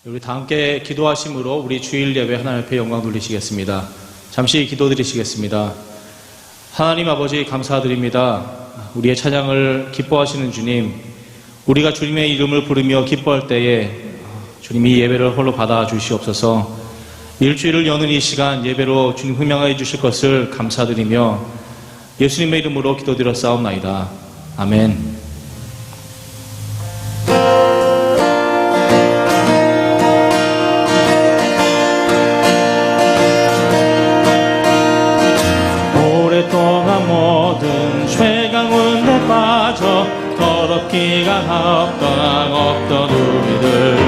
우리 다 함께 기도하심으로 우리 주일 예배 하나님 앞에 영광 돌리시겠습니다. 잠시 기도드리시겠습니다. 하나님 아버지 감사드립니다. 우리의 찬양을 기뻐하시는 주님, 우리가 주님의 이름을 부르며 기뻐할 때에 주님이 예배를 홀로 받아 주시옵소서. 일주일을 여는 이 시간 예배로 주님 흥명하여 주실 것을 감사드리며 예수님의 이름으로 기도드렸사옵나이다. 아멘. 오랫동안 모든 죄 가운데 빠져 더럽기가 없던 우리들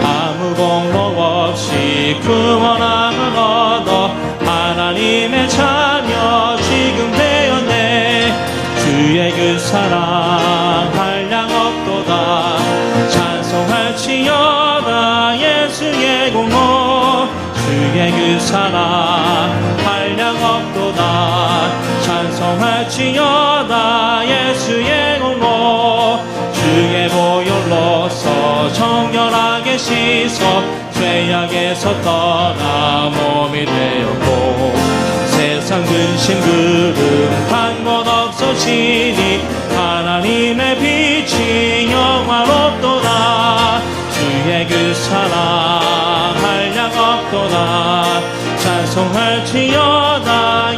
아무 공로 없이 구원함을 얻어 하나님의 자녀 지금 되었네. 주의 그 사랑 한량없도다. 찬송할지어다 예수의 공로. 주의 그 사랑 한량없도다. 찬송할지어다 예수의 공로. 주의 보혈로서 정결하게 씻어 죄악에서 떠나 몸이 되었고 세상 근심 그름 한 것 없어지니 하나님의 빛이 영화롭도다. 주의 그 사랑 한량없도다. 찬송할지어다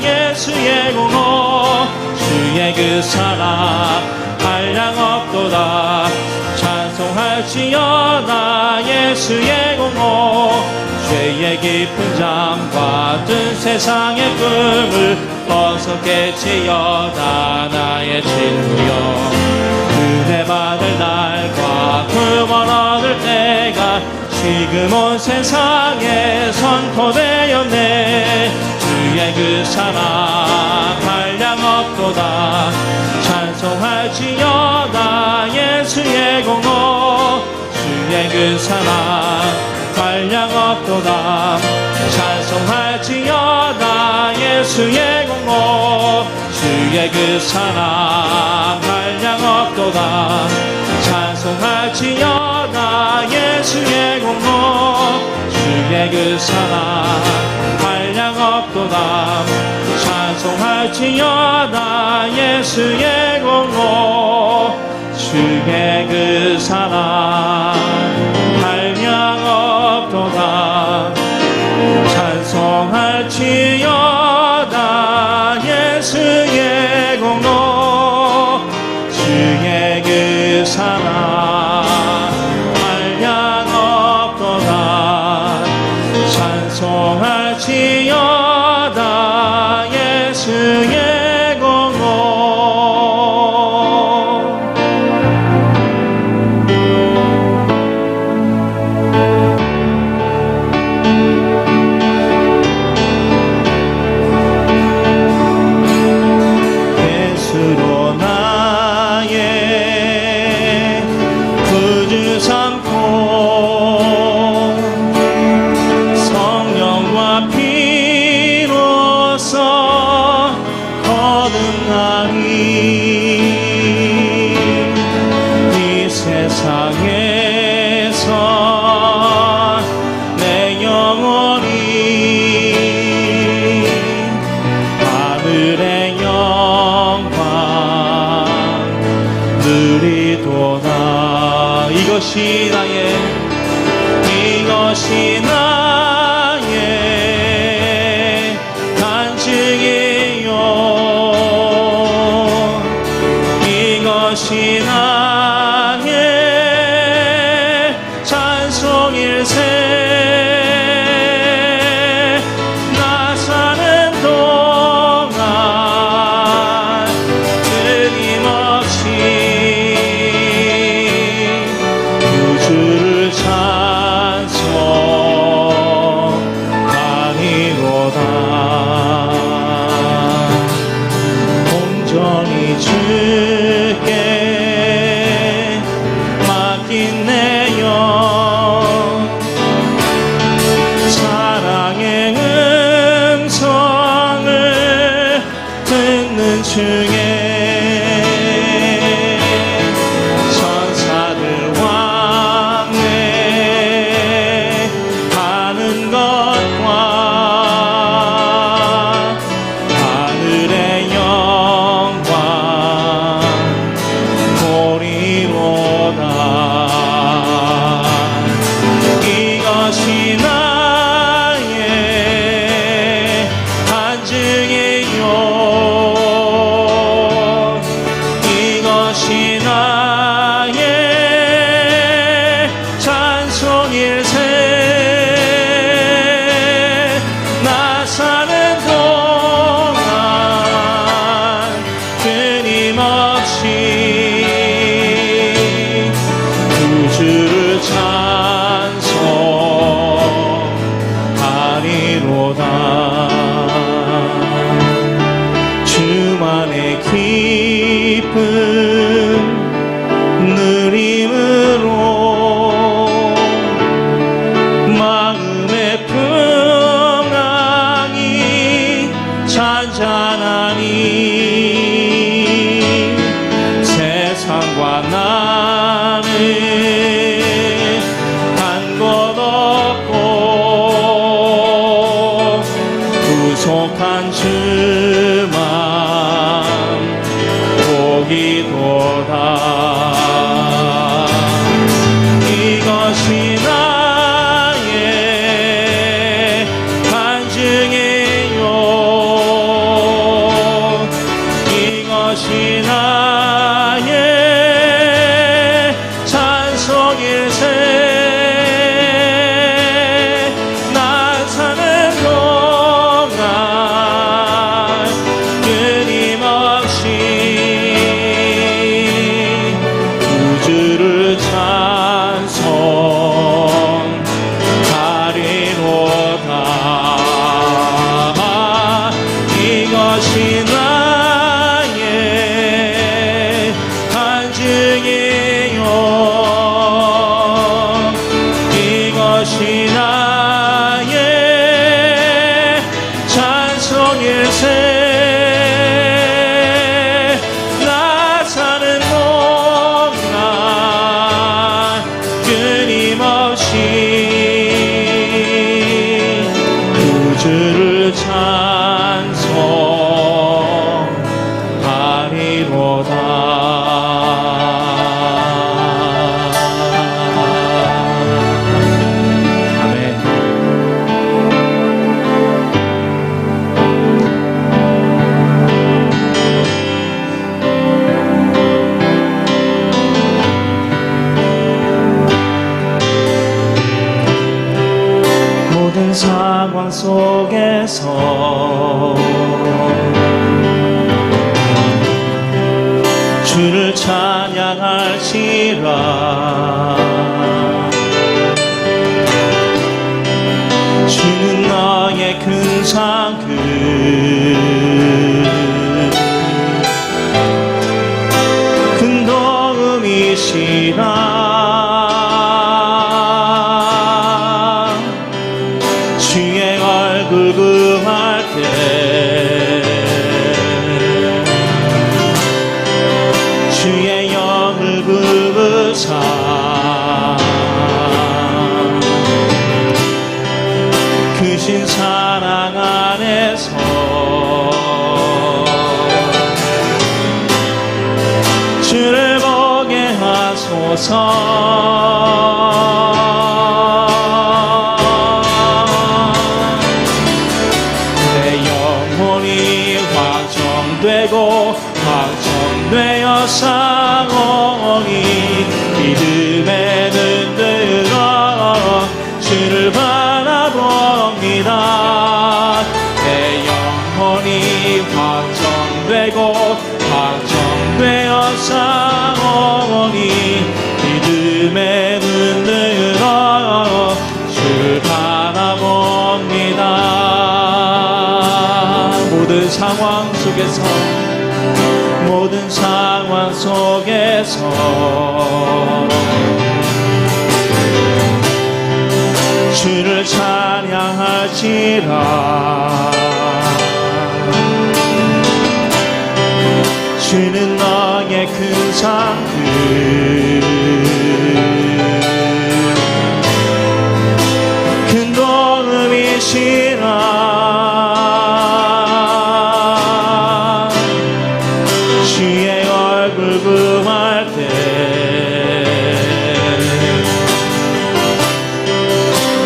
예수의 공로. 주의 그 사랑 한량없도다. 찬송할지어다 예수의 공로. 죄의 깊은 잠과 뜬 세상의 꿈을 벗어겠지어다 나의 친구여. 은혜 받을 날과 구원 얻을 때가 지금 온 세상에 선포되었네. 주의 그 사랑 한량없도다. 찬송할지어다 예수의 공로. 주의 그 사랑 한량없도다. 찬송할지어다 예수의 공로. 주의 그 사랑 한량없도다. 찬송할지어다 예수의 공로. 주의 그 사랑 한량없도다. 찬송할지어다 예수의 공로. 주의 그 사랑 한량없도다. 찬송할지어다 예수의 공로. 주의 그 사랑 한량없도다. 찬송할지어다 예수의 공로. 예수로 나의 구주 삼고 성령과 피로써 거듭나니 이 세상에서 내 영혼이 하늘의 영광 누리도다. 이것이 나의 간증이요. 이것이 나의 찬송일세. 나 사는 동안 끊임없이 구주를 찬송하리로다. 온전히 주께 느림으로 마음의 풍랑이 잔잔하니 세상과 나는 한 것 없고 구속한 주만 보기도다. 이것이 나의 간증이요, 이것이 나의 찬송일세. 나 사는 동안 끊임없이 주를 찬송하리로다. 이것이 나의 간증이요, 이것이 나의 찬송일세. 나 사는 동안 끊임없이 주를 찬송하리로다. 아멘. 모든 상황 속에서 주를 찬양할지라. 주는 너의 큰 상급, 큰 도움이시라. 주의 얼굴 구할 때 주의 영을 부으사 크신 사랑 안에서 주를 보게 하소서. 되고 확정되어 싸우니 믿음에 눈들어 주를 바라봅니다. 내 영혼이 확정되고 확정되어 싸우니 믿음에 눈들어 주를 바라봅니다. 모든 상황 속에서 모든 상황 속에서 주를 찬양할지라. 주는 너의 큰 상급, 큰 도움이시라. 주의 얼굴 구할 때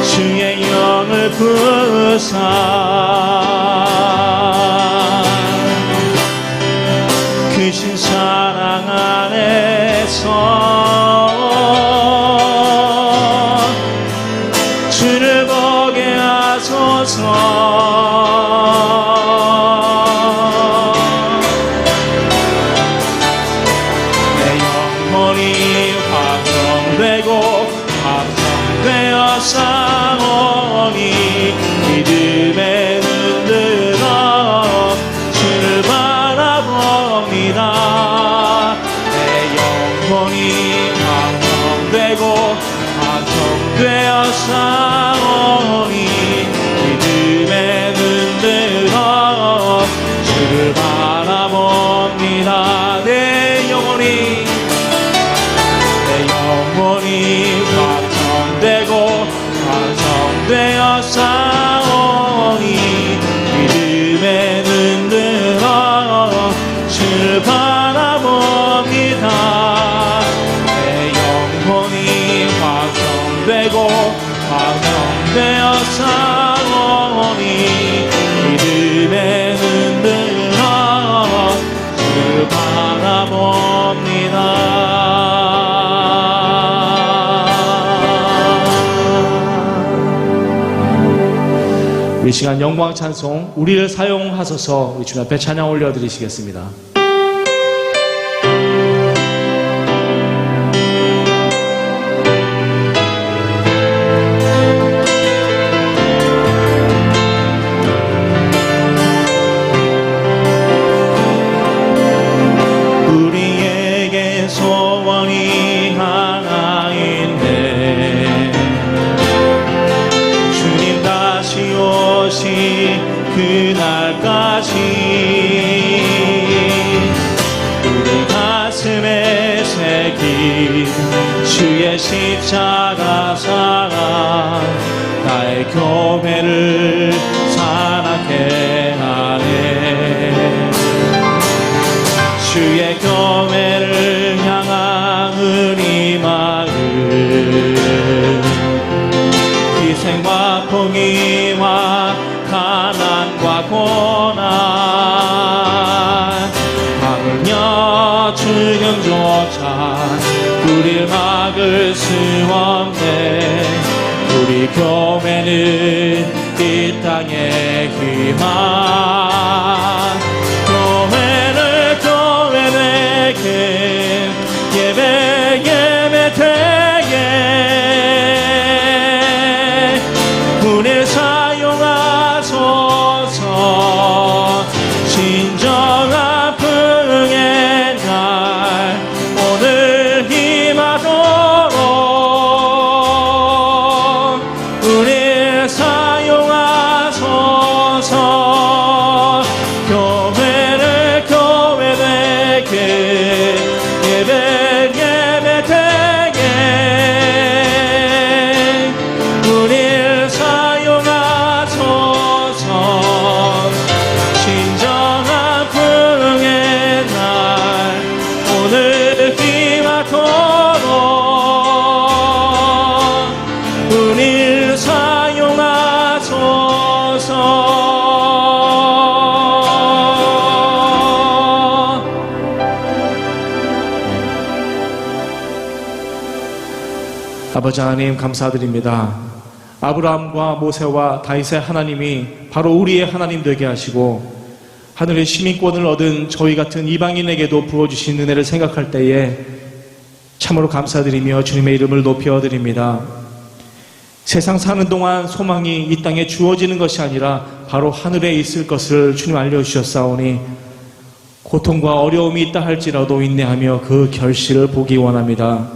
주의 영을 부으사 크신 사랑 안에서 주를 보게 하소서. 확정되어 싸우니 믿음에 눈들어 주를 바라봅니다. 영혼이 완성되고 완성되어 싸우니 믿음의 눈 들어 주를 바라봅니다. 내 영혼이 완성되고 완성되어 싸우니 믿음의 눈 들어 주를 바라봅니다. 내 영혼이 완성되고 완성되어 싸우니 믿음의 눈 들어 주를 바라봅니다. 이 시간 영광 찬송 우리를 사용하소서 우리 주님 앞에 찬양 올려드리시겠습니다. 우리에게 소원이 하나인데 주님 다시 오시 그날까지 우리 가슴에 새긴 주의 십자가 사랑 나의 교회를 사랑케 하네. 주의 교회를 향한 이 마음 희생과 포기와 가난과 고난 하물며 주님조차 우릴 막을 수 없네. 우리 교회는 이 땅의 희망 교회에게 예배 때에 우리 사용하소서. 진정한 풍의 날 오늘 임하도록 우리 사용하소서. 교회를 교회에게 예배 때에 우릴 사용하소서. 진정한 풍의 날 오늘 임하도록 우릴 사용하소서. 아버지 하나님 감사드립니다. 아브라함과 모세와 다윗의 하나님이 바로 우리의 하나님 되게 하시고 하늘의 시민권을 얻은 저희 같은 이방인에게도 부어주신 은혜를 생각할 때에 참으로 감사드리며 주님의 이름을 높여드립니다. 세상 사는 동안 소망이 이 땅에 주어지는 것이 아니라 바로 하늘에 있을 것을 주님 알려주셨사오니 고통과 어려움이 있다 할지라도 인내하며 그 결실을 보기 원합니다.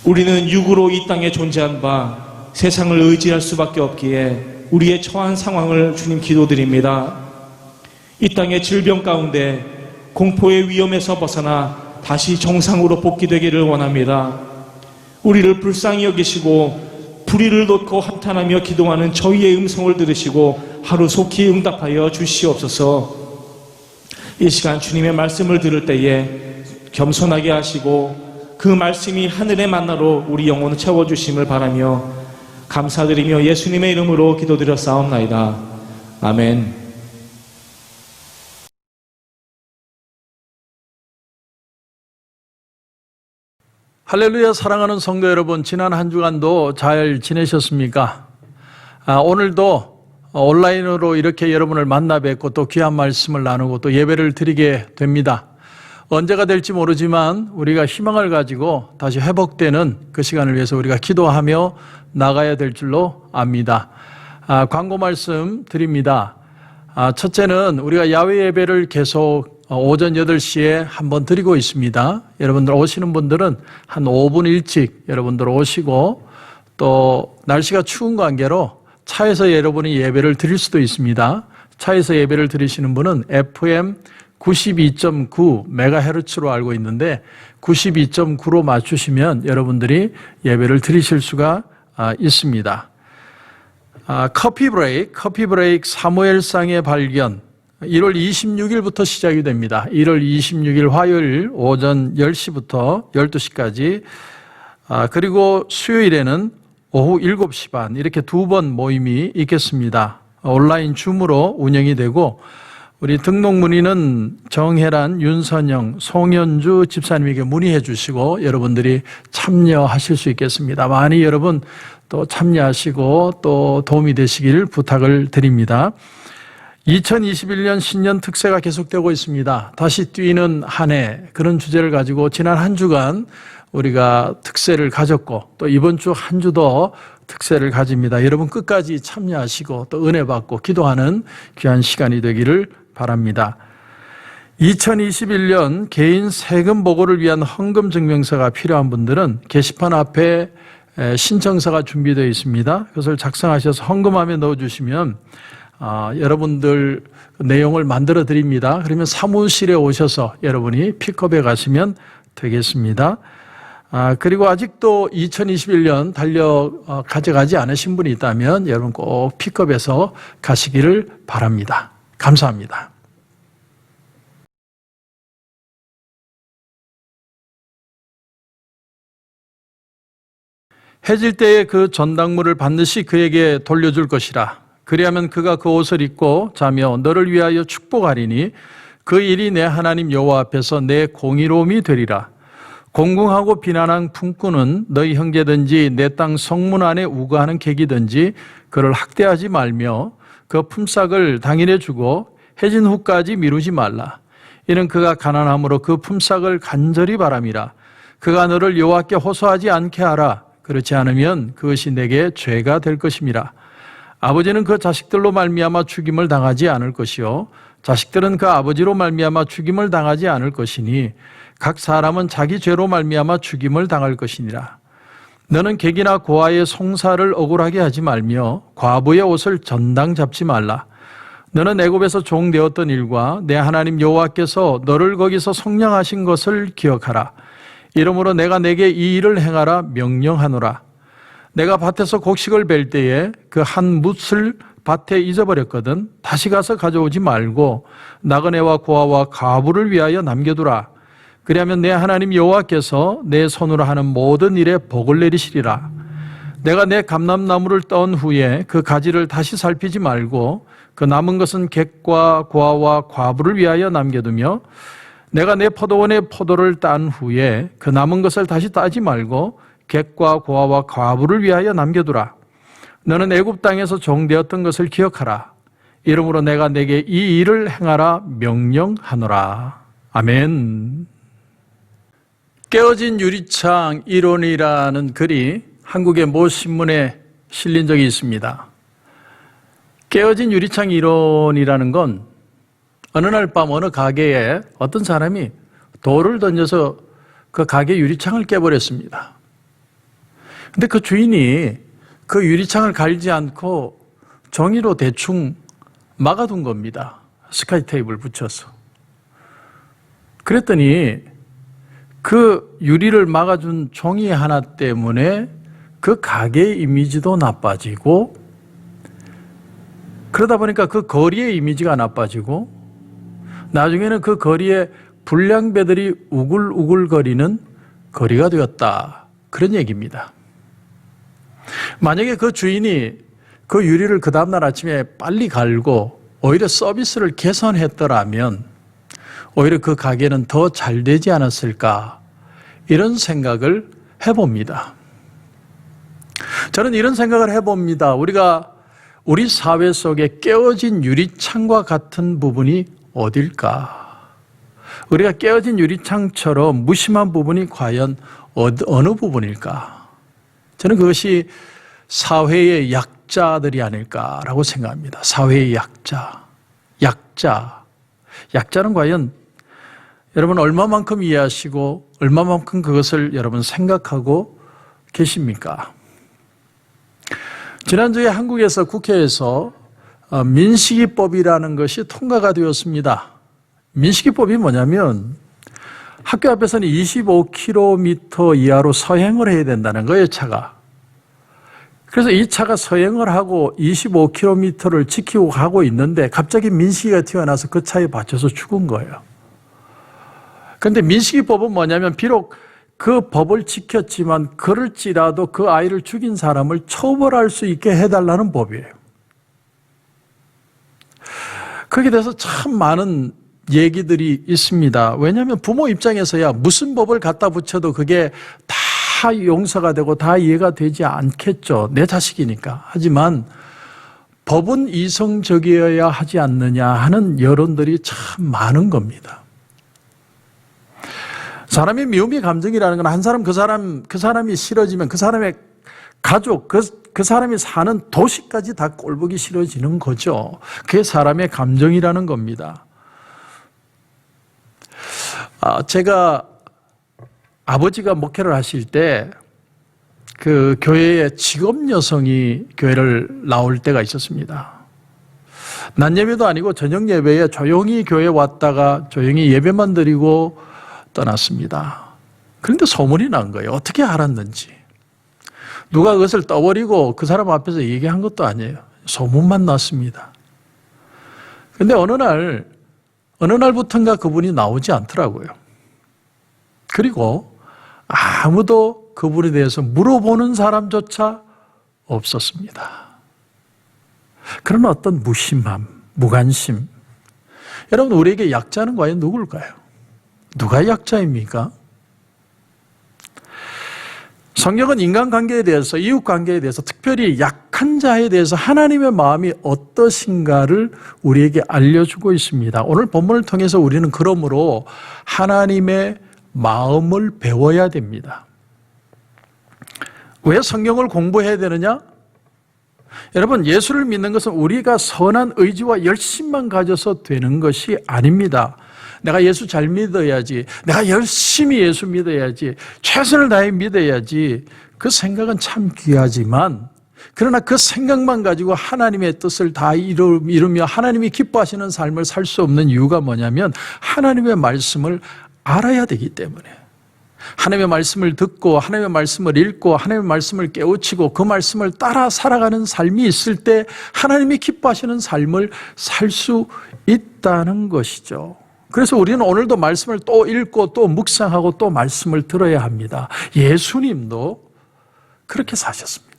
우리는 육으로 이 땅에 존재한 바 세상을 의지할 수밖에 없기에 우리의 처한 상황을 주님 기도드립니다. 이 땅의 질병 가운데 공포의 위험에서 벗어나 다시 정상으로 복귀되기를 원합니다. 우리를 불쌍히 여기시고 불의를 놓고 한탄하며 기도하는 저희의 음성을 들으시고 하루속히 응답하여 주시옵소서. 이 시간 주님의 말씀을 들을 때에 겸손하게 하시고 그 말씀이 하늘의 만나로 우리 영혼을 채워주심을 바라며 감사드리며 예수님의 이름으로 기도드렸사옵나이다. 아멘. 할렐루야. 사랑하는 성도 여러분, 지난 한 주간도 잘 지내셨습니까? 오늘도 온라인으로 이렇게 여러분을 만나 뵙고 또 귀한 말씀을 나누고 또 예배를 드리게 됩니다. 언제가 될지 모르지만 우리가 희망을 가지고 다시 회복되는 그 시간을 위해서 우리가 기도하며 나가야 될 줄로 압니다. 광고 말씀 드립니다. 첫째는 우리가 야외 예배를 계속 오전 8시에 한번 드리고 있습니다. 여러분들 오시는 분들은 한 5분 일찍 여러분들 오시고 또 날씨가 추운 관계로 차에서 여러분이 예배를 드릴 수도 있습니다. 차에서 예배를 드리시는 분은 FM 92.9MHz로 알고 있는데 92.9로 맞추시면 여러분들이 예배를 드리실 수가 있습니다. 커피 브레이크 사무엘상의 발견 1월 26일부터 시작이 됩니다. 1월 26일 화요일 오전 10시부터 12시까지 그리고 수요일에는 오후 7시 반 이렇게 2번 모임이 있겠습니다. 온라인 줌으로 운영이 되고 우리 등록 문의는 정혜란, 윤선영, 송현주 집사님에게 문의해 주시고 여러분들이 참여하실 수 있겠습니다. 많이 여러분 또 참여하시고 또 도움이 되시기를 부탁을 드립니다. 2021년 신년 특세가 계속되고 있습니다. 다시 뛰는 한 해 그런 주제를 가지고 지난 한 주간 우리가 특세를 가졌고 또 이번 주 한 주도 특세를 가집니다. 여러분 끝까지 참여하시고 또 은혜 받고 기도하는 귀한 시간이 되기를 바랍니다. 2021년 개인 세금 보고를 위한 헌금 증명서가 필요한 분들은 게시판 앞에 신청서가 준비되어 있습니다. 그것을 작성하셔서 헌금함에 넣어주시면 여러분들 내용을 만들어 드립니다. 그러면 사무실에 오셔서 여러분이 픽업해 가시면 되겠습니다. 그리고 아직도 2021년 가져가지 않으신 분이 있다면 여러분 꼭 픽업해서 가시기를 바랍니다. 감사합니다. 해질 때에 그 전당물을 반드시 그에게 돌려줄 것이라. 그리하면 그가 그 옷을 입고 자며 너를 위하여 축복하리니 그 일이 내 하나님 여호와 앞에서 내 공의로움이 되리라. 공궁하고 비난한 품꾼은 너희 형제든지 내 땅 성문 안에 우거하는 객이든지 그를 학대하지 말며 그 품삯을 당일에 주고 해진 후까지 미루지 말라. 이는 그가 가난함으로 그 품삯을 간절히 바람이라. 그가 너를 여호와께 호소하지 않게 하라. 그렇지 않으면 그것이 내게 죄가 될 것임이라. 아버지는 그 자식들로 말미암아 죽임을 당하지 않을 것이요 자식들은 그 아버지로 말미암아 죽임을 당하지 않을 것이니 각 사람은 자기 죄로 말미암아 죽임을 당할 것이니라. 너는 객이나 고아의 송사를 억울하게 하지 말며 과부의 옷을 전당 잡지 말라. 너는 애굽에서 종되었던 일과 내 하나님 여호와께서 너를 거기서 속량하신 것을 기억하라. 이러므로 내가 내게 이 일을 행하라 명령하노라. 내가 밭에서 곡식을 벨 때에 그 한 뭇을 밭에 잊어버렸거든. 다시 가서 가져오지 말고 나그네와 고아와 과부를 위하여 남겨두라. 그리하면 내 하나님 여호와께서 내 손으로 하는 모든 일에 복을 내리시리라. 내가 내 감람나무를 떤 후에 그 가지를 다시 살피지 말고 그 남은 것은 객과 고아와 과부를 위하여 남겨두며 내가 내 포도원의 포도를 딴 후에 그 남은 것을 다시 따지 말고 객과 고아와 과부를 위하여 남겨두라. 너는 애굽 땅에서 종되었던 것을 기억하라. 이러므로 내가 내게 이 일을 행하라 명령하노라. 아멘. 깨어진 유리창 이론이라는 글이 한국의 모 신문에 실린 적이 있습니다. 깨어진 유리창 이론이라는 건 어느 날 밤 어느 가게에 어떤 사람이 돌을 던져서 그 가게 유리창을 깨버렸습니다. 근데 그 주인이 그 유리창을 갈지 않고 종이로 대충 막아둔 겁니다. 스카이 테이프를 붙여서. 그랬더니 그 유리를 막아준 종이 하나 때문에 그 가게의 이미지도 나빠지고 그러다 보니까 그 거리의 이미지가 나빠지고 나중에는 그 거리에 불량배들이 우글우글거리는 거리가 되었다. 그런 얘기입니다. 만약에 그 주인이 그 유리를 그 다음날 아침에 빨리 갈고 오히려 서비스를 개선했더라면 오히려 그 가게는 더 잘 되지 않았을까 이런 생각을 해봅니다. 저는 이런 생각을 해봅니다. 우리 사회 속에 깨어진 유리창과 같은 부분이 어딜까? 우리가 깨어진 유리창처럼 무심한 부분이 과연 어느 부분일까? 저는 그것이 사회의 약자들이 아닐까라고 생각합니다. 사회의 약자. 약자는 과연 여러분 얼마만큼 이해하시고 얼마만큼 그것을 여러분 생각하고 계십니까? 지난주에 한국에서 국회에서 민식이법이라는 것이 통과가 되었습니다. 민식이법이 뭐냐면 학교 앞에서는 25km 이하로 서행을 해야 된다는 거예요, 차가. 그래서 이 차가 서행을 하고 25km를 지키고 가고 있는데 갑자기 민식이가 튀어나와서 그 차에 받쳐서 죽은 거예요. 그런데 민식이법은 뭐냐면 비록 그 법을 지켰지만 그럴지라도 그 아이를 죽인 사람을 처벌할 수 있게 해달라는 법이에요. 거기에 대해서 참 많은 얘기들이 있습니다. 왜냐하면 부모 입장에서야 무슨 법을 갖다 붙여도 그게 다 용서가 되고 다 이해가 되지 않겠죠. 내 자식이니까. 하지만 법은 이성적이어야 하지 않느냐 하는 여론들이 참 많은 겁니다. 사람의 미움의 감정이라는 건 한 사람 그 사람이 싫어지면 그 사람의 가족, 그 사람이 사는 도시까지 다 꼴보기 싫어지는 거죠. 그게 사람의 감정이라는 겁니다. 제가 아버지가 목회를 하실 때 그 교회에 직업 여성이 교회를 나올 때가 있었습니다. 낮 예배도 아니고 저녁 예배에 조용히 교회에 왔다가 조용히 예배만 드리고 떠났습니다. 그런데 소문이 난 거예요. 어떻게 알았는지. 누가 그것을 떠버리고 그 사람 앞에서 얘기한 것도 아니에요. 소문만 났습니다. 그런데 어느 날부터인가 그분이 나오지 않더라고요. 그리고 아무도 그분에 대해서 물어보는 사람조차 없었습니다. 그런 어떤 무심함, 무관심. 여러분, 우리에게 약자는 과연 누굴까요? 누가 약자입니까? 성경은 인간관계에 대해서, 이웃관계에 대해서, 특별히 약한 자에 대해서 하나님의 마음이 어떠신가를 우리에게 알려주고 있습니다. 오늘 본문을 통해서 우리는 그러므로 하나님의 마음을 배워야 됩니다. 왜 성경을 공부해야 되느냐? 여러분, 예수를 믿는 것은 우리가 선한 의지와 열심만 가져서 되는 것이 아닙니다. 내가 예수 잘 믿어야지, 내가 열심히 예수 믿어야지, 최선을 다해 믿어야지, 그 생각은 참 귀하지만, 그러나 그 생각만 가지고 하나님의 뜻을 다 이루며 하나님이 기뻐하시는 삶을 살 수 없는 이유가 뭐냐면 하나님의 말씀을 알아야 되기 때문에, 하나님의 말씀을 듣고 하나님의 말씀을 읽고 하나님의 말씀을 깨우치고 그 말씀을 따라 살아가는 삶이 있을 때 하나님이 기뻐하시는 삶을 살 수 있다는 것이죠. 그래서 우리는 오늘도 말씀을 또 읽고 또 묵상하고 또 말씀을 들어야 합니다. 예수님도 그렇게 사셨습니다.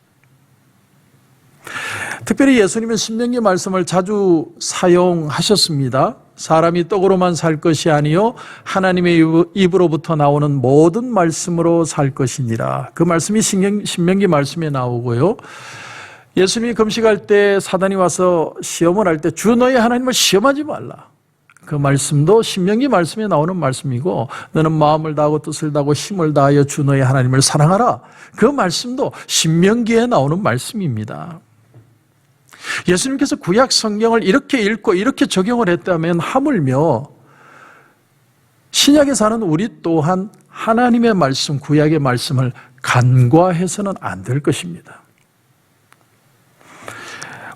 특별히 예수님은 신명기 말씀을 자주 사용하셨습니다. 사람이 떡으로만 살 것이 아니요 하나님의 입으로부터 나오는 모든 말씀으로 살 것이니라. 그 말씀이 신명기 말씀에 나오고요. 예수님이 금식할 때 사단이 와서 시험을 할 때 주 너의 하나님을 시험하지 말라. 그 말씀도 신명기 말씀에 나오는 말씀이고, 너는 마음을 다하고 뜻을 다하고 힘을 다하여 주 너의 하나님을 사랑하라. 그 말씀도 신명기에 나오는 말씀입니다. 예수님께서 구약 성경을 이렇게 읽고 이렇게 적용을 했다면 하물며 신약에 사는 우리 또한 하나님의 말씀, 구약의 말씀을 간과해서는 안 될 것입니다.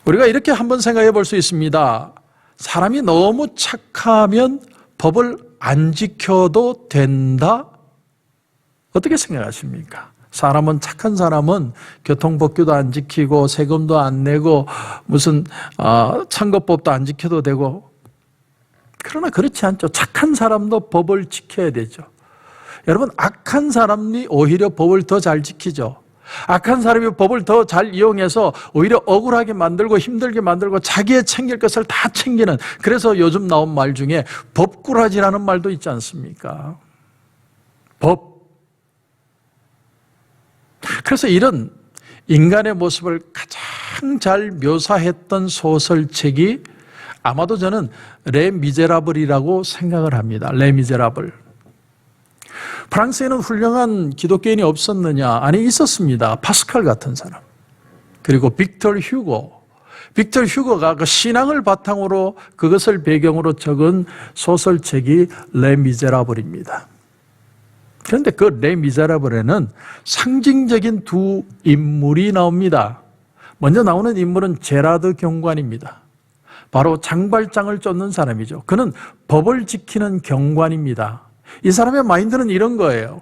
우리가 이렇게 한번 생각해 볼 수 있습니다. 사람이 너무 착하면 법을 안 지켜도 된다? 어떻게 생각하십니까? 착한 사람은 교통법규도 안 지키고 세금도 안 내고 무슨 선거법도 안 지켜도 되고, 그러나 그렇지 않죠. 착한 사람도 법을 지켜야 되죠. 여러분, 악한 사람이 오히려 법을 더 잘 지키죠. 악한 사람이 법을 더 잘 이용해서 오히려 억울하게 만들고 힘들게 만들고 자기의 챙길 것을 다 챙기는, 그래서 요즘 나온 말 중에 법꾸라지라는 말도 있지 않습니까? 그래서 이런 인간의 모습을 가장 잘 묘사했던 소설책이 아마도 저는 레 미제라블이라고 생각을 합니다. 레 미제라블. 프랑스에는 훌륭한 기독교인이 없었느냐? 아니, 있었습니다. 파스칼 같은 사람. 그리고 빅터 휴고, 빅터 휴거가 그 신앙을 바탕으로 그것을 배경으로 적은 소설책이 레 미제라블입니다. 그런데 그 레 미제라블에는 상징적인 두 인물이 나옵니다. 먼저 나오는 인물은 제라드 경관입니다. 바로 장발장을 쫓는 사람이죠. 그는 법을 지키는 경관입니다. 이 사람의 마인드는 이런 거예요.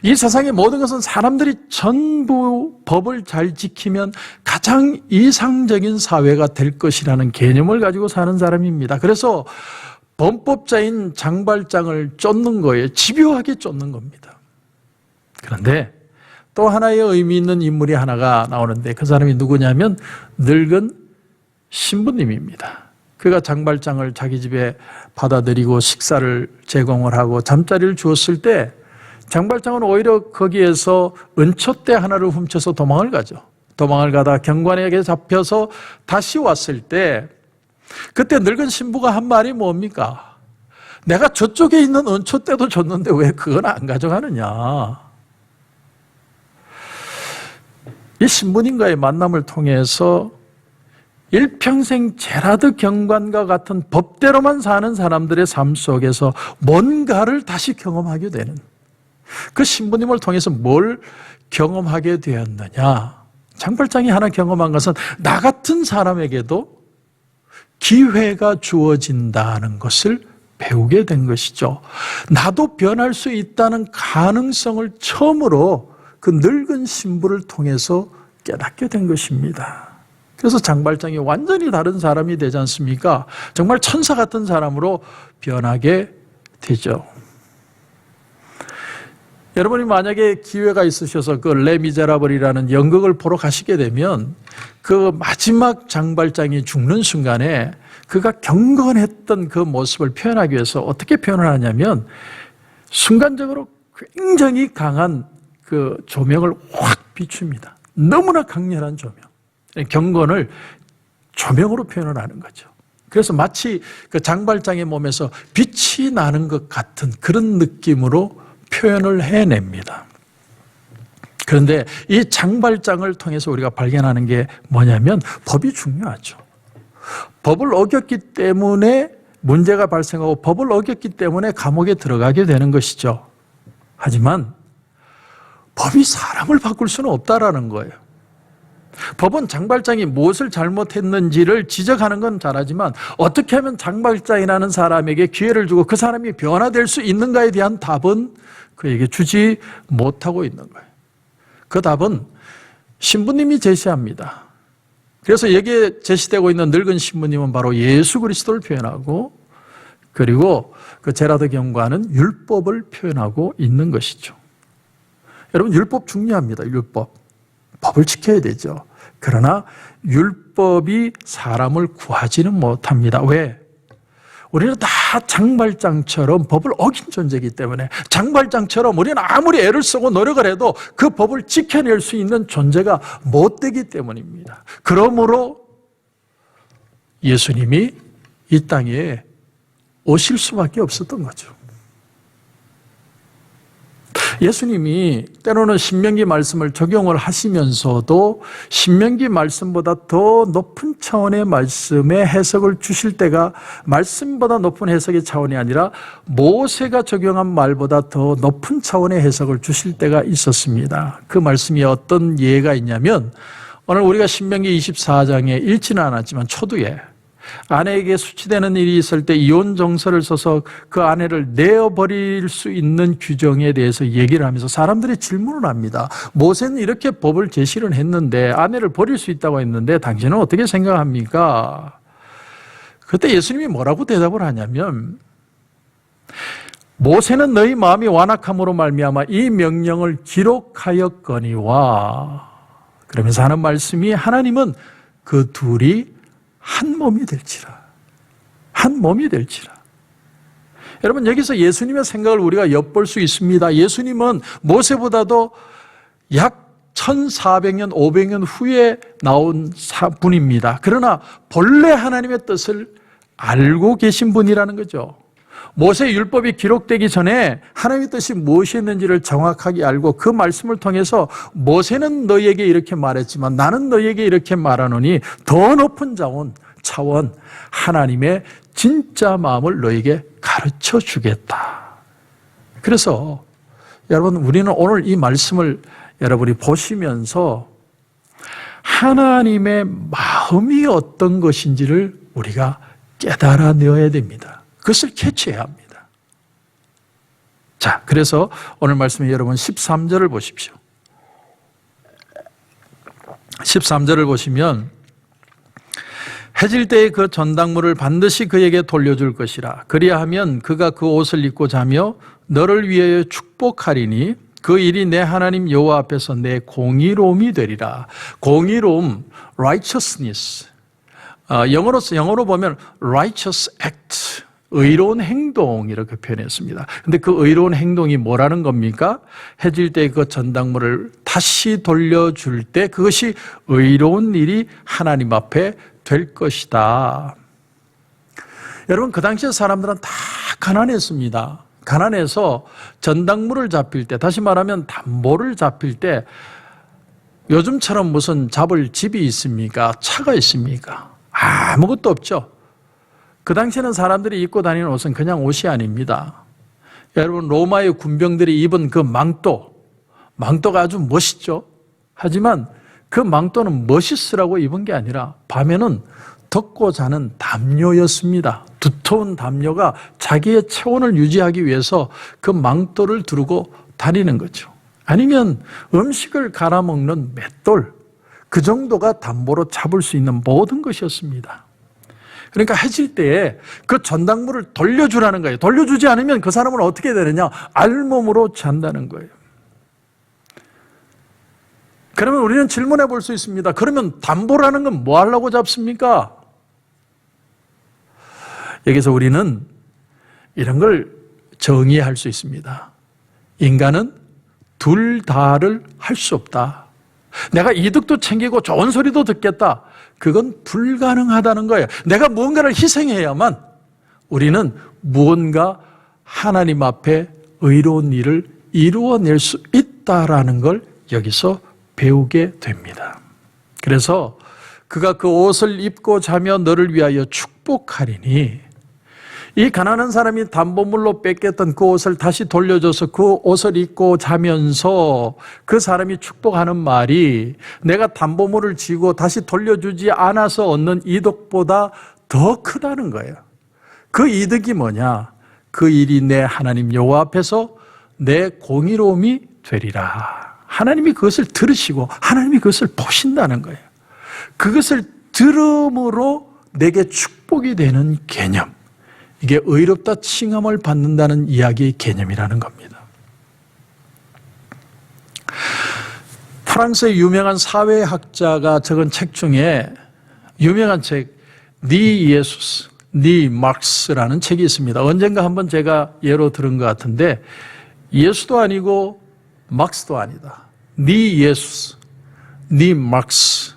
이 세상의 모든 것은 사람들이 전부 법을 잘 지키면 가장 이상적인 사회가 될 것이라는 개념을 가지고 사는 사람입니다. 그래서 범법자인 장발장을 쫓는 거예요. 집요하게 쫓는 겁니다. 그런데 또 하나의 의미 있는 인물이 하나가 나오는데 그 사람이 누구냐면 늙은 신부님입니다. 그가 장발장을 자기 집에 받아들이고 식사를 제공을 하고 잠자리를 주었을 때 장발장은 오히려 거기에서 은촛대 하나를 훔쳐서 도망을 가죠. 도망을 가다 경관에게 잡혀서 다시 왔을 때 그때 늙은 신부가 한 말이 뭡니까? 내가 저쪽에 있는 은촛대도 줬는데 왜 그건 안 가져가느냐? 이 신부님과의 만남을 통해서 일평생 제라드 경관과 같은 법대로만 사는 사람들의 삶 속에서 뭔가를 다시 경험하게 되는, 그 신부님을 통해서 뭘 경험하게 되었느냐? 장발장이 하나 경험한 것은 나 같은 사람에게도 기회가 주어진다는 것을 배우게 된 것이죠. 나도 변할 수 있다는 가능성을 처음으로 그 늙은 신부를 통해서 깨닫게 된 것입니다. 그래서 장발장이 완전히 다른 사람이 되지 않습니까? 정말 천사 같은 사람으로 변하게 되죠. 여러분이 만약에 기회가 있으셔서 그 레 미제라블이라는 연극을 보러 가시게 되면 그 마지막 장발장이 죽는 순간에 그가 경건했던 그 모습을 표현하기 위해서 어떻게 표현을 하냐면 순간적으로 굉장히 강한 그 조명을 확 비춥니다. 너무나 강렬한 조명. 경건을 조명으로 표현을 하는 거죠. 그래서 마치 그 장발장의 몸에서 빛이 나는 것 같은 그런 느낌으로 표현을 해냅니다. 그런데 이 장발장을 통해서 우리가 발견하는 게 뭐냐면 법이 중요하죠. 법을 어겼기 때문에 문제가 발생하고 법을 어겼기 때문에 감옥에 들어가게 되는 것이죠. 하지만 법이 사람을 바꿀 수는 없다라는 거예요. 법은 장발장이 무엇을 잘못했는지를 지적하는 건 잘하지만 어떻게 하면 장발장이라는 사람에게 기회를 주고 그 사람이 변화될 수 있는가에 대한 답은 그에게 주지 못하고 있는 거예요. 그 답은 신부님이 제시합니다. 그래서 여기에 제시되고 있는 늙은 신부님은 바로 예수 그리스도를 표현하고, 그리고 그 제라드 경관은 율법을 표현하고 있는 것이죠. 여러분, 율법 중요합니다. 율법. 법을 지켜야 되죠. 그러나 율법이 사람을 구하지는 못합니다. 왜? 우리는 다 장발장처럼 법을 어긴 존재이기 때문에, 장발장처럼 우리는 아무리 애를 쓰고 노력을 해도 그 법을 지켜낼 수 있는 존재가 못 되기 때문입니다. 그러므로 예수님이 이 땅에 오실 수밖에 없었던 거죠. 예수님이 때로는 신명기 말씀을 적용을 하시면서도 신명기 말씀보다 더 높은 차원의 말씀에 해석을 주실 때가, 말씀보다 높은 해석의 차원이 아니라 모세가 적용한 말보다 더 높은 차원의 해석을 주실 때가 있었습니다. 그 말씀이 어떤 예가 있냐면, 오늘 우리가 신명기 24장에 읽지는 않았지만 초두에 아내에게 수치되는 일이 있을 때 이혼 정서를 써서 그 아내를 내어버릴 수 있는 규정에 대해서 얘기를 하면서 사람들이 질문을 합니다. 모세는 이렇게 법을 제시를 했는데, 아내를 버릴 수 있다고 했는데 당신은 어떻게 생각합니까? 그때 예수님이 뭐라고 대답을 하냐면, 모세는 너희 마음이 완악함으로 말미암아 이 명령을 기록하였거니와, 그러면서 하는 말씀이, 하나님은 그 둘이 한 몸이 될지라. 한 몸이 될지라. 여러분, 여기서 예수님의 생각을 우리가 엿볼 수 있습니다. 예수님은 모세보다도 약 1400년, 500년 후에 나온 분입니다. 그러나 본래 하나님의 뜻을 알고 계신 분이라는 거죠. 모세 율법이 기록되기 전에 하나님의 뜻이 무엇이었는지를 정확하게 알고 그 말씀을 통해서 모세는 너희에게 이렇게 말했지만 나는 너희에게 이렇게 말하노니 더 높은 차원 하나님의 진짜 마음을 너희에게 가르쳐 주겠다. 그래서 여러분, 우리는 오늘 이 말씀을 여러분이 보시면서 하나님의 마음이 어떤 것인지를 우리가 깨달아내어야 됩니다. 그것을 캐치해야 합니다. 자, 그래서 오늘 말씀에 여러분 13절을 보십시오. 13절을 보시면 해질 때에 그 전당물을 반드시 그에게 돌려줄 것이라. 그리하면 그가 그 옷을 입고 자며 너를 위하여 축복하리니 그 일이 내 하나님 여호와 앞에서 내 공의로움이 되리라. 공의로움, righteousness. 영어로 보면 righteous act, 의로운 행동 이렇게 표현했습니다. 그런데 그 의로운 행동이 뭐라는 겁니까? 해질 때 그 전당물을 다시 돌려줄 때 그것이 의로운 일이 하나님 앞에 될 것이다. 여러분, 그 당시에 사람들은 다 가난했습니다. 가난해서 전당물을 잡힐 때, 다시 말하면 담보를 잡힐 때 요즘처럼 무슨 잡을 집이 있습니까? 차가 있습니까? 아무것도 없죠. 그 당시에는 사람들이 입고 다니는 옷은 그냥 옷이 아닙니다. 여러분, 로마의 군병들이 입은 그 망토가 아주 멋있죠. 하지만 그 망토는 멋있으라고 입은 게 아니라 밤에는 덮고 자는 담요였습니다. 두터운 담요가 자기의 체온을 유지하기 위해서 그 망토를 두르고 다니는 거죠. 아니면 음식을 갈아먹는 맷돌, 그 정도가 담보로 잡을 수 있는 모든 것이었습니다. 그러니까 해질 때에 그 전당물을 돌려주라는 거예요. 돌려주지 않으면 그 사람은 어떻게 되느냐? 알몸으로 잔다는 거예요. 그러면 우리는 질문해 볼 수 있습니다. 그러면 담보라는 건 뭐 하려고 잡습니까? 여기서 우리는 이런 걸 정의할 수 있습니다. 인간은 둘 다를 할 수 없다. 내가 이득도 챙기고 좋은 소리도 듣겠다. 그건 불가능하다는 거예요. 내가 무언가를 희생해야만 우리는 무언가 하나님 앞에 의로운 일을 이루어낼 수 있다라는 걸 여기서 배우게 됩니다. 그래서 그가 그 옷을 입고 자며 너를 위하여 축복하리니, 이 가난한 사람이 담보물로 뺏겼던 그 옷을 다시 돌려줘서 그 옷을 입고 자면서 그 사람이 축복하는 말이 내가 담보물을 지고 다시 돌려주지 않아서 얻는 이득보다 더 크다는 거예요. 그 이득이 뭐냐? 그 일이 내 하나님 여호와 앞에서 내 공의로움이 되리라. 하나님이 그것을 들으시고 하나님이 그것을 보신다는 거예요. 그것을 들음으로 내게 축복이 되는 개념. 이게 의롭다 칭함을 받는다는 이야기의 개념이라는 겁니다. 프랑스의 유명한 사회학자가 적은 책 중에 유명한 책, 니 예수스, 니 막스라는 책이 있습니다. 언젠가 한번 제가 예로 들은 것 같은데, 예수도 아니고 막스도 아니다. 니 예수스, 니 막스,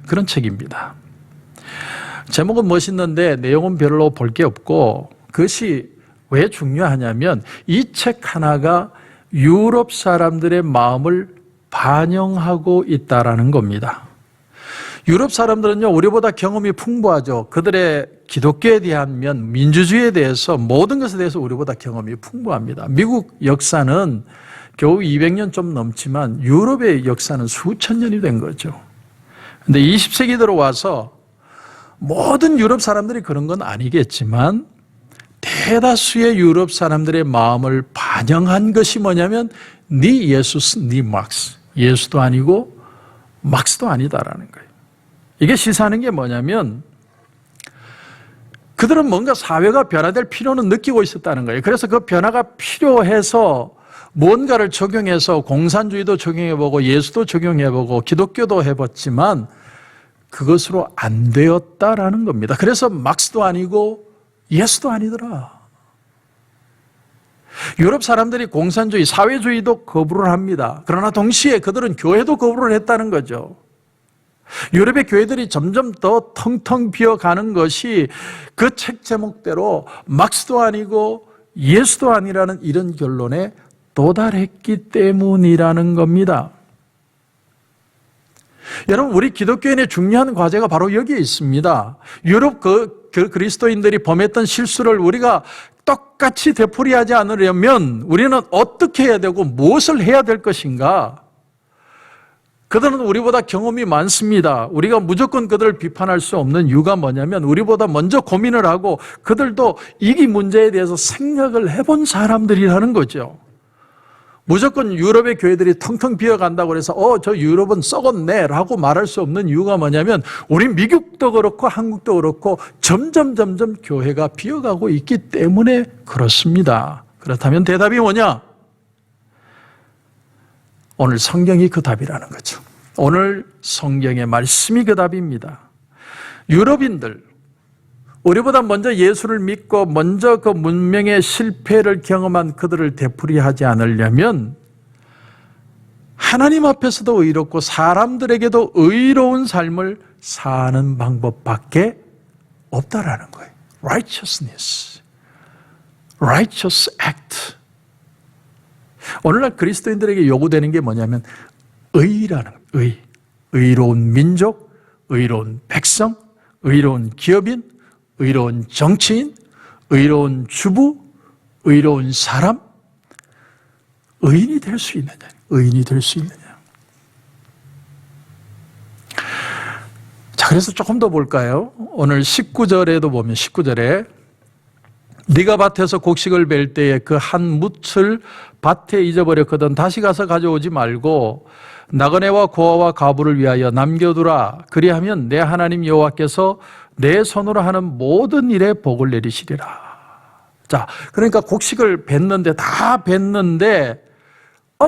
그런 책입니다. 제목은 멋있는데 내용은 별로 볼 게 없고, 그것이 왜 중요하냐면 이 책 하나가 유럽 사람들의 마음을 반영하고 있다라는 겁니다. 유럽 사람들은요, 우리보다 경험이 풍부하죠. 그들의 기독교에 대한 면, 민주주의에 대해서, 모든 것에 대해서 우리보다 경험이 풍부합니다. 미국 역사는 겨우 200년 좀 넘지만 유럽의 역사는 수천 년이 된 거죠. 근데 20세기 들어와서 모든 유럽 사람들이 그런 건 아니겠지만 대다수의 유럽 사람들의 마음을 반영한 것이 뭐냐면 니 예수스, 니 막스. 예수도 아니고 막스도 아니다라는 거예요. 이게 시사하는 게 뭐냐면 그들은 뭔가 사회가 변화될 필요는 느끼고 있었다는 거예요. 그래서 그 변화가 필요해서 뭔가를 적용해서 공산주의도 적용해보고 예수도 적용해보고 기독교도 해봤지만 그것으로 안 되었다라는 겁니다. 그래서 막스도 아니고 예수도 아니더라. 유럽 사람들이 공산주의, 사회주의도 거부를 합니다. 그러나 동시에 그들은 교회도 거부를 했다는 거죠. 유럽의 교회들이 점점 더 텅텅 비어가는 것이 그 책 제목대로 막스도 아니고 예수도 아니라는 이런 결론에 도달했기 때문이라는 겁니다. 여러분, 우리 기독교인의 중요한 과제가 바로 여기에 있습니다. 유럽 그리스도인들이 범했던 실수를 우리가 똑같이 되풀이하지 않으려면 우리는 어떻게 해야 되고 무엇을 해야 될 것인가? 그들은 우리보다 경험이 많습니다. 우리가 무조건 그들을 비판할 수 없는 이유가 뭐냐면 우리보다 먼저 고민을 하고 그들도 이 문제에 대해서 생각을 해본 사람들이라는 거죠. 무조건 유럽의 교회들이 텅텅 비어간다고 해서 저 유럽은 썩었네 라고 말할 수 없는 이유가 뭐냐면 우리 미국도 그렇고 한국도 그렇고 점점 교회가 비어가고 있기 때문에 그렇습니다. 그렇다면 대답이 뭐냐? 오늘 성경이 그 답이라는 거죠. 오늘 성경의 말씀이 그 답입니다. 유럽인들, 우리보다 먼저 예수를 믿고 먼저 그 문명의 실패를 경험한 그들을 되풀이하지 않으려면 하나님 앞에서도 의롭고 사람들에게도 의로운 삶을 사는 방법밖에 없다라는 거예요. Righteousness, righteous act. 오늘날 그리스도인들에게 요구되는 게 뭐냐면 의라는 거예요. 의로운 민족, 의로운 백성, 의로운 기업인, 의로운 정치인, 의로운 주부, 의로운 사람, 의인이 될 수 있느냐? 의인이 될 수 있느냐? 자, 그래서 조금 더 볼까요? 오늘 19절에도 보면 19절에 네가 밭에서 곡식을 벨 때에 그 한 뭇을 밭에 잊어버렸거든 다시 가서 가져오지 말고 나그네와 고아와 과부를 위하여 남겨두라. 그리하면 내 하나님 여호와께서 내 손으로 하는 모든 일에 복을 내리시리라. 자, 그러니까 곡식을 뱄는데 다 뱄는데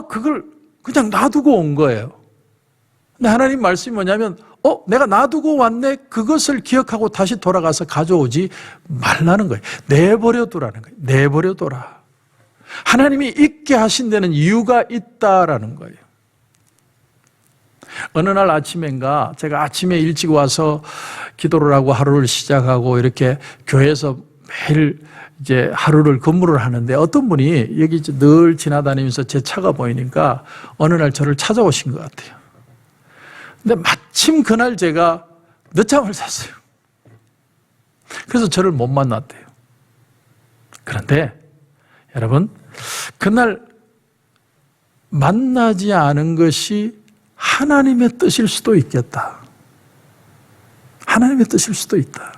그걸 그냥 놔두고 온 거예요. 근데 하나님 말씀이 뭐냐면 내가 놔두고 왔네. 그것을 기억하고 다시 돌아가서 가져오지 말라는 거예요. 내버려두라는 거예요. 내버려둬라. 하나님이 있게 하신 데는 이유가 있다라는 거예요. 어느 날 아침인가 제가 아침에 일찍 와서 기도를 하고 하루를 시작하고 이렇게 교회에서 매일 이제 하루를 근무를 하는데 어떤 분이 여기 늘 지나다니면서 제 차가 보이니까 어느 날 저를 찾아오신 것 같아요. 근데 마침 그날 제가 늦잠을 잤어요. 그래서 저를 못 만났대요. 그런데 여러분, 그날 만나지 않은 것이 하나님의 뜻일 수도 있겠다. 하나님의 뜻일 수도 있다.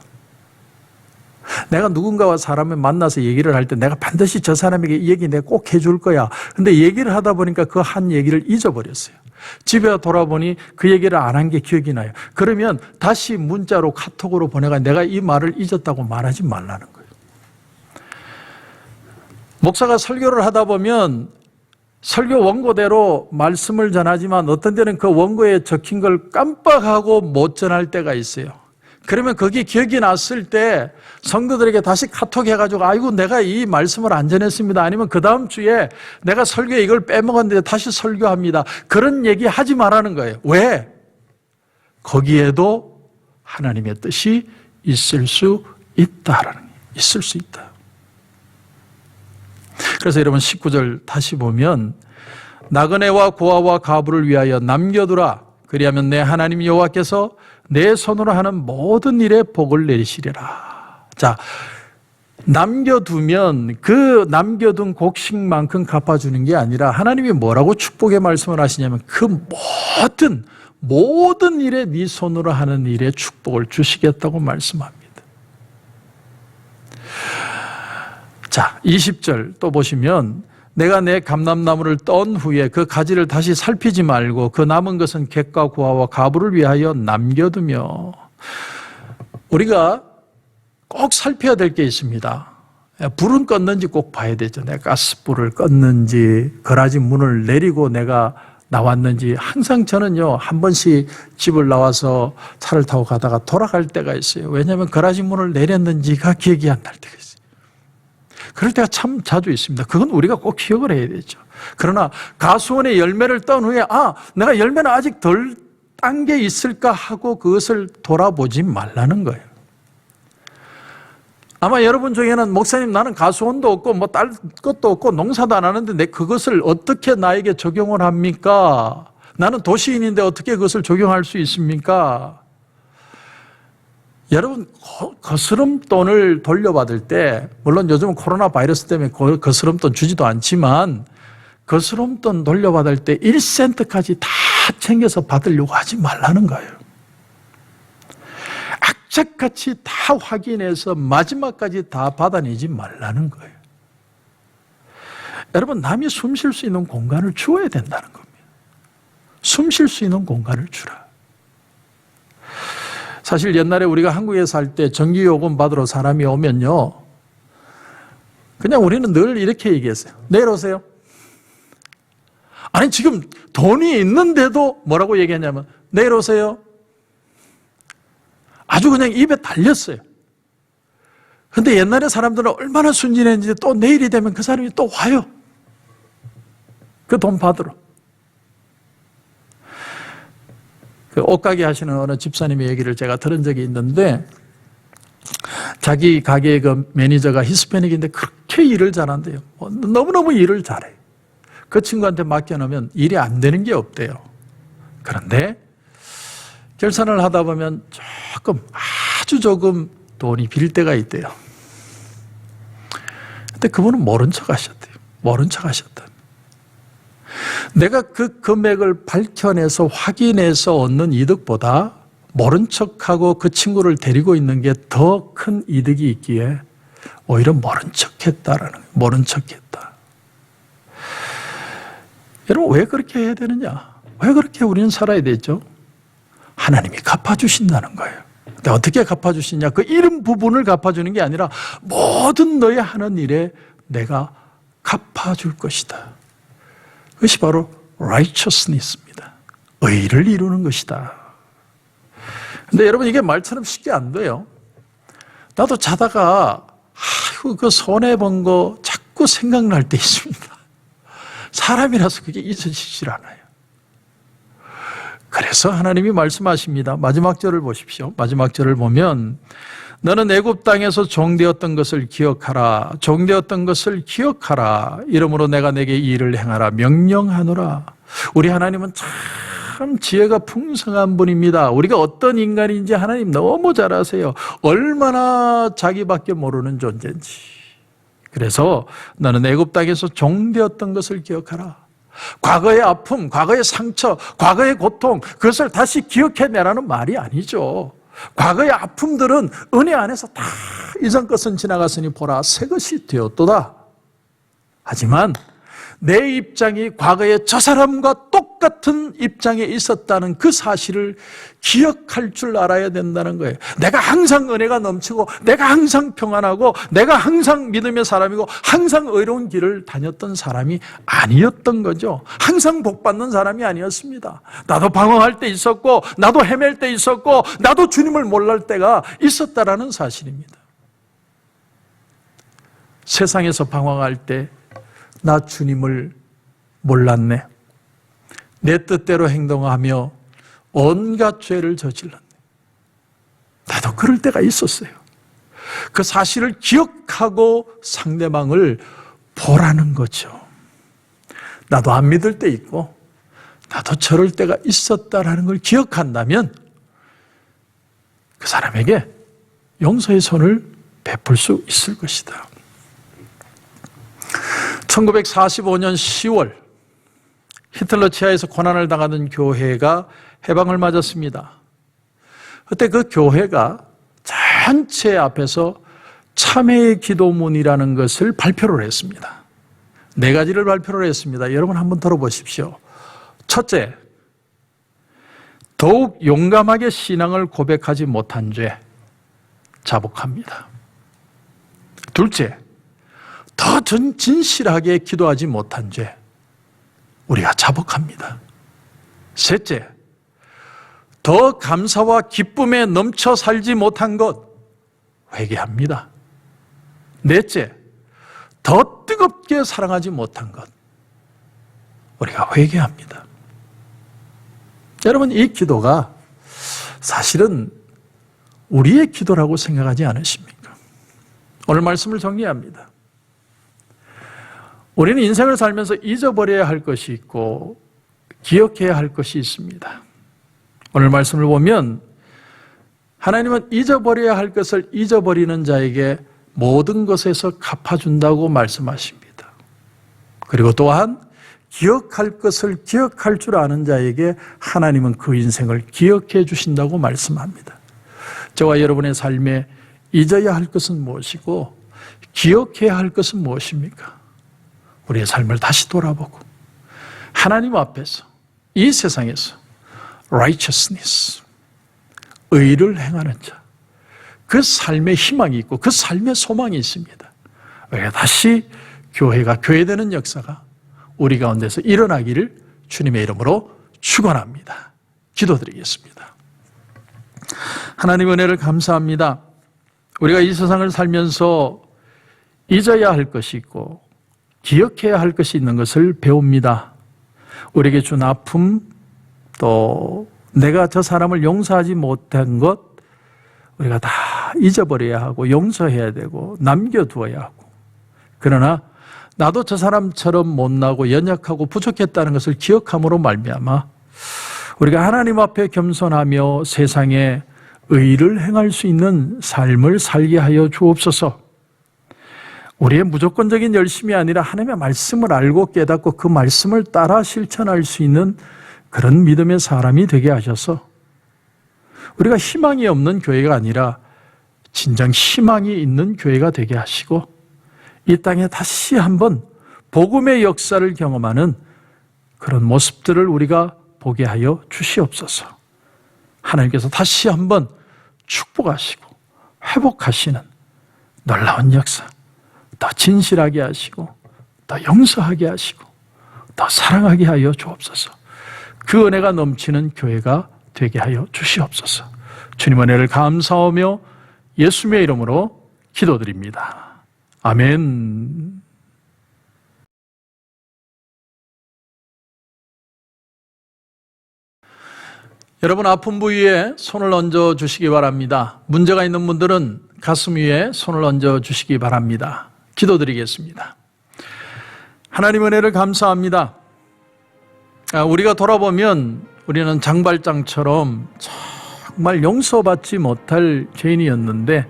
내가 누군가와 사람을 만나서 얘기를 할 때 내가 반드시 저 사람에게 이 얘기 내가 꼭 해줄 거야. 근데 얘기를 하다 보니까 그 한 얘기를 잊어버렸어요. 집에 돌아보니 그 얘기를 안 한 게 기억이 나요. 그러면 다시 문자로 카톡으로 보내가 내가 이 말을 잊었다고 말하지 말라는 거예요. 목사가 설교를 하다 보면 설교 원고대로 말씀을 전하지만 어떤 때는 그 원고에 적힌 걸 깜빡하고 못 전할 때가 있어요. 그러면 그게 기억이 났을 때 성도들에게 다시 카톡 해가지고 아이고 내가 이 말씀을 안 전했습니다. 아니면 그 다음 주에 내가 설교에 이걸 빼먹었는데 다시 설교합니다. 그런 얘기 하지 말라는 거예요. 왜? 거기에도 하나님의 뜻이 있을 수 있다라는 거예요. 있을 수 있다. 그래서 여러분 19절 다시 보면 나그네와 고아와 과부를 위하여 남겨두라. 그리하면 내 하나님 여호와께서 내 손으로 하는 모든 일에 복을 내리시리라. 자, 남겨두면 그 남겨둔 곡식만큼 갚아주는 게 아니라 하나님이 뭐라고 축복의 말씀을 하시냐면 그 모든 일에 네 손으로 하는 일에 축복을 주시겠다고 말씀합니다. 자, 20절 또 보시면 내가 내 감람나무를 떤 후에 그 가지를 다시 살피지 말고 그 남은 것은 객과 고아와 과부를 위하여 남겨두며. 우리가 꼭 살펴야 될 게 있습니다. 불은 껐는지 꼭 봐야 되죠. 내가 가스불을 껐는지 거라지 문을 내리고 내가 나왔는지. 항상 저는요 한 번씩 집을 나와서 차를 타고 가다가 돌아갈 때가 있어요. 왜냐하면 거라지 문을 내렸는지가 기억이 안 날 때가 있어요. 그럴 때가 참 자주 있습니다. 그건 우리가 꼭 기억을 해야 되죠. 그러나 가수원의 열매를 떤 후에 내가 열매는 아직 덜 딴 게 있을까 하고 그것을 돌아보지 말라는 거예요. 아마 여러분 중에는 목사님 나는 가수원도 없고 뭐 딸 것도 없고 농사도 안 하는데 내 그것을 어떻게 나에게 적용을 합니까? 나는 도시인인데 어떻게 그것을 적용할 수 있습니까? 여러분 거스름돈을 돌려받을 때 물론 요즘은 코로나 바이러스 때문에 거스름돈 주지도 않지만 거스름돈 돌려받을 때 1센트까지 다 챙겨서 받으려고 하지 말라는 거예요. 악착같이 다 확인해서 마지막까지 다 받아내지 말라는 거예요. 여러분 남이 숨 쉴 수 있는 공간을 주어야 된다는 겁니다. 숨 쉴 수 있는 공간을 주라. 사실 옛날에 우리가 한국에 살 때 전기요금 받으러 사람이 오면요, 그냥 우리는 늘 이렇게 얘기했어요. 내일 오세요. 아니 지금 돈이 있는데도 뭐라고 얘기했냐면 내일 오세요. 아주 그냥 입에 달렸어요. 근데 옛날에 사람들은 얼마나 순진했는지 또 내일이 되면 그 사람이 또 와요. 그 돈 받으러. 그 옷가게 하시는 어느 집사님의 얘기를 제가 들은 적이 있는데 자기 가게의 그 매니저가 히스패닉인데 그렇게 일을 잘한대요. 너무너무 일을 잘해. 그 친구한테 맡겨놓으면 일이 안 되는 게 없대요. 그런데 결산을 하다 보면 아주 조금 돈이 빌 때가 있대요. 근데 그분은 모른 척 하셨대요. 모른 척 하셨다. 내가 그 금액을 밝혀내서 확인해서 얻는 이득보다 모른 척하고 그 친구를 데리고 있는 게 더 큰 이득이 있기에 오히려 모른 척했다라는 거예요. 모른 척했다. 여러분 왜 그렇게 해야 되느냐? 왜 그렇게 우리는 살아야 되죠? 하나님이 갚아주신다는 거예요. 근데 어떻게 갚아주시냐? 그 이름 부분을 갚아주는 게 아니라 모든 너의 하는 일에 내가 갚아줄 것이다. 그것이 바로 righteousness입니다. 의를 이루는 것이다. 근데 여러분 이게 말처럼 쉽게 안 돼요. 나도 자다가 아이고 그 손해본 거 자꾸 생각날 때 있습니다. 사람이라서 그게 잊혀지질 않아요. 그래서 하나님이 말씀하십니다. 마지막 절을 보십시오. 마지막 절을 보면 너는 애굽 땅에서 종되었던 것을 기억하라. 종되었던 것을 기억하라. 이러므로 내가 내게 이 일을 행하라. 명령하노라. 우리 하나님은 참 지혜가 풍성한 분입니다. 우리가 어떤 인간인지 하나님 너무 잘 아세요. 얼마나 자기밖에 모르는 존재인지. 그래서 너는 애굽 땅에서 종되었던 것을 기억하라. 과거의 아픔, 과거의 상처, 과거의 고통, 그것을 다시 기억해내라는 말이 아니죠. 과거의 아픔들은 은혜 안에서 다 이전 것은 지나갔으니 보라 새 것이 되었도다. 하지만 내 입장이 과거에 저 사람과 똑같은 입장에 있었다는 그 사실을 기억할 줄 알아야 된다는 거예요. 내가 항상 은혜가 넘치고 내가 항상 평안하고 내가 항상 믿음의 사람이고 항상 의로운 길을 다녔던 사람이 아니었던 거죠. 항상 복받는 사람이 아니었습니다. 나도 방황할 때 있었고 나도 헤맬 때 있었고 나도 주님을 몰랄 때가 있었다라는 사실입니다. 세상에서 방황할 때 나 주님을 몰랐네. 내 뜻대로 행동하며 온갖 죄를 저질렀네. 나도 그럴 때가 있었어요. 그 사실을 기억하고 상대방을 보라는 거죠. 나도 안 믿을 때 있고 나도 저럴 때가 있었다라는 걸 기억한다면 그 사람에게 용서의 손을 베풀 수 있을 것이다. 1945년 10월 히틀러 치하에서 고난을 당하던 교회가 해방을 맞았습니다. 그때 그 교회가 전체 앞에서 참회의 기도문이라는 것을 발표를 했습니다. 4가지를 발표를 했습니다. 여러분 한번 들어보십시오. 첫째, 더욱 용감하게 신앙을 고백하지 못한 죄, 자복합니다. 둘째, 더 진실하게 기도하지 못한 죄, 우리가 자복합니다. 셋째, 더 감사와 기쁨에 넘쳐 살지 못한 것, 회개합니다. 넷째, 더 뜨겁게 사랑하지 못한 것, 우리가 회개합니다. 여러분, 이 기도가 사실은 우리의 기도라고 생각하지 않으십니까? 오늘 말씀을 정리합니다. 우리는 인생을 살면서 잊어버려야 할 것이 있고 기억해야 할 것이 있습니다. 오늘 말씀을 보면 하나님은 잊어버려야 할 것을 잊어버리는 자에게 모든 것에서 갚아준다고 말씀하십니다. 그리고 또한 기억할 것을 기억할 줄 아는 자에게 하나님은 그 인생을 기억해 주신다고 말씀합니다. 저와 여러분의 삶에 잊어야 할 것은 무엇이고 기억해야 할 것은 무엇입니까? 우리의 삶을 다시 돌아보고 하나님 앞에서 이 세상에서 righteousness, 의를 행하는 자, 그 삶의 희망이 있고 그 삶의 소망이 있습니다. 우리가 다시 교회가 교회되는 역사가 우리 가운데서 일어나기를 주님의 이름으로 축원합니다. 기도드리겠습니다. 하나님 은혜를 감사합니다. 우리가 이 세상을 살면서 잊어야 할 것이 있고 기억해야 할 것이 있는 것을 배웁니다. 우리에게 준 아픔, 또 내가 저 사람을 용서하지 못한 것 우리가 다 잊어버려야 하고 용서해야 되고 남겨두어야 하고, 그러나 나도 저 사람처럼 못나고 연약하고 부족했다는 것을 기억함으로 말미암아 우리가 하나님 앞에 겸손하며 세상에 의를 행할 수 있는 삶을 살게 하여 주옵소서. 우리의 무조건적인 열심이 아니라 하나님의 말씀을 알고 깨닫고 그 말씀을 따라 실천할 수 있는 그런 믿음의 사람이 되게 하셔서 우리가 희망이 없는 교회가 아니라 진정 희망이 있는 교회가 되게 하시고 이 땅에 다시 한번 복음의 역사를 경험하는 그런 모습들을 우리가 보게 하여 주시옵소서. 하나님께서 다시 한번 축복하시고 회복하시는 놀라운 역사, 더 진실하게 하시고 더 용서하게 하시고 더 사랑하게 하여 주옵소서. 그 은혜가 넘치는 교회가 되게 하여 주시옵소서. 주님 은혜를 감사하며 예수님의 이름으로 기도드립니다. 아멘. 여러분, 아픈 부위에 손을 얹어 주시기 바랍니다. 문제가 있는 분들은 가슴 위에 손을 얹어 주시기 바랍니다. 기도드리겠습니다. 하나님 은혜를 감사합니다. 우리가 돌아보면 우리는 장발장처럼 정말 용서받지 못할 죄인이었는데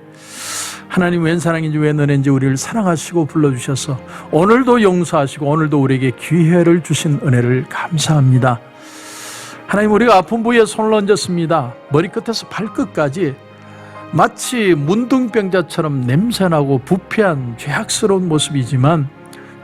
하나님 웬 사랑인지 웬 은혜인지 우리를 사랑하시고 불러주셔서 오늘도 용서하시고 오늘도 우리에게 기회를 주신 은혜를 감사합니다. 하나님, 우리가 아픈 부위에 손을 얹었습니다. 머리끝에서 발끝까지 마치 문둥병자처럼 냄새나고 부패한 죄악스러운 모습이지만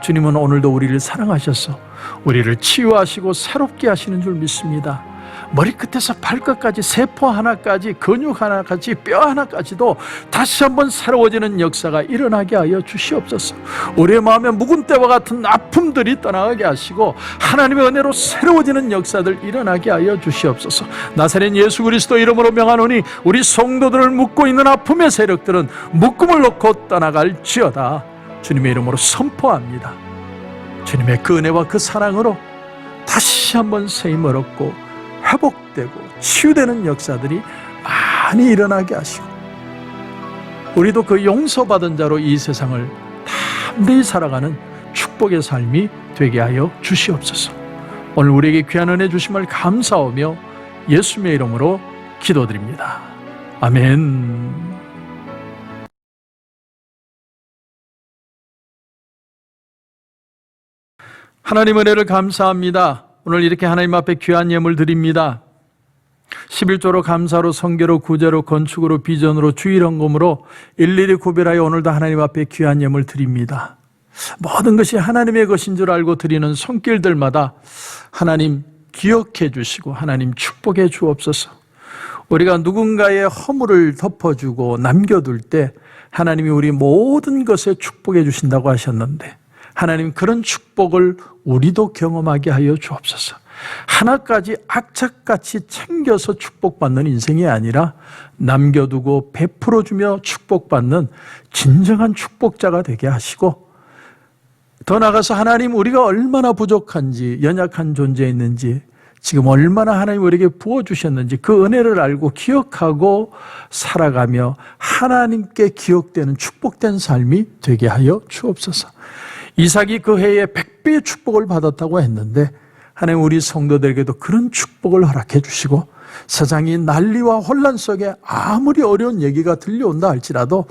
주님은 오늘도 우리를 사랑하셔서 우리를 치유하시고 새롭게 하시는 줄 믿습니다. 머리끝에서 발끝까지 세포 하나까지 근육 하나까지 뼈 하나까지도 다시 한번 새로워지는 역사가 일어나게 하여 주시옵소서. 우리의 마음에 묵은 때와 같은 아픔들이 떠나가게 하시고 하나님의 은혜로 새로워지는 역사들 일어나게 하여 주시옵소서. 나사렛 예수 그리스도 이름으로 명하노니 우리 성도들을 묶고 있는 아픔의 세력들은 묶음을 놓고 떠나갈지어다. 주님의 이름으로 선포합니다. 주님의 그 은혜와 그 사랑으로 다시 한번 세임을 얻고 회복되고 치유되는 역사들이 많이 일어나게 하시고 우리도 그 용서받은 자로 이 세상을 담대히 살아가는 축복의 삶이 되게 하여 주시옵소서. 오늘 우리에게 귀한 은혜 주심을 감사하며 예수님의 이름으로 기도드립니다. 아멘. 하나님 은혜를 감사합니다. 오늘 이렇게 하나님 앞에 귀한 예물 드립니다. 11조로 감사로 성결로 구제로 건축으로 비전으로 주일헌금으로 일일이 구별하여 오늘도 하나님 앞에 귀한 예물 드립니다. 모든 것이 하나님의 것인 줄 알고 드리는 손길들마다 하나님 기억해 주시고 하나님 축복해 주옵소서. 우리가 누군가의 허물을 덮어주고 남겨둘 때 하나님이 우리 모든 것에 축복해 주신다고 하셨는데 하나님 그런 축복을 우리도 경험하게 하여 주옵소서. 하나까지 악착같이 챙겨서 축복받는 인생이 아니라 남겨두고 베풀어주며 축복받는 진정한 축복자가 되게 하시고 더 나아가서 하나님 우리가 얼마나 부족한지 연약한 존재였는지 지금 얼마나 하나님 우리에게 부어주셨는지 그 은혜를 알고 기억하고 살아가며 하나님께 기억되는 축복된 삶이 되게 하여 주옵소서. 이삭이 그 해에 100배의 축복을 받았다고 했는데 하나님 우리 성도들에게도 그런 축복을 허락해 주시고 세상이 난리와 혼란 속에 아무리 어려운 얘기가 들려온다 할지라도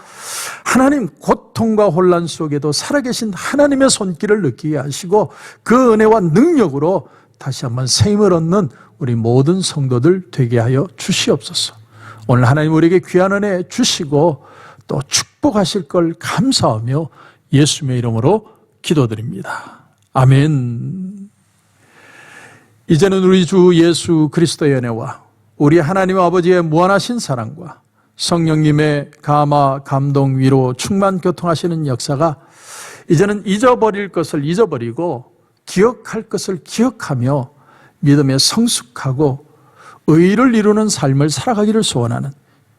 하나님 고통과 혼란 속에도 살아계신 하나님의 손길을 느끼게 하시고 그 은혜와 능력으로 다시 한번 생명을 얻는 우리 모든 성도들 되게 하여 주시옵소서. 오늘 하나님 우리에게 귀한 은혜 주시고 또 축복하실 걸 감사하며 예수님의 이름으로 기도드립니다. 아멘. 이제는 우리 주 예수 그리스도의 은혜와 우리 하나님 아버지의 무한하신 사랑과 성령님의 감화, 감동, 위로, 충만, 교통하시는 역사가 이제는 잊어버릴 것을 잊어버리고 기억할 것을 기억하며 믿음에 성숙하고 의를 이루는 삶을 살아가기를 소원하는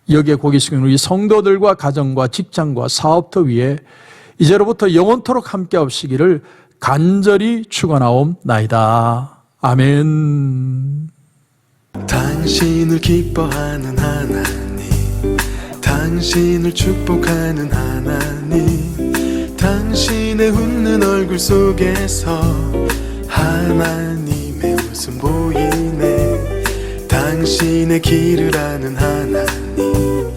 여기에 고개 숙인 우리 성도들과 가정과 직장과 사업터 위에 이제로부터 영원토록 함께 하시기를 간절히 축원하옵나이다. 아멘. 당신을 기뻐하는 하나님, 당신을 축복하는 하나님, 당신의 웃는 얼굴 속에서 하나님의 웃음 보이네. 당신의 길을 아는 하나님,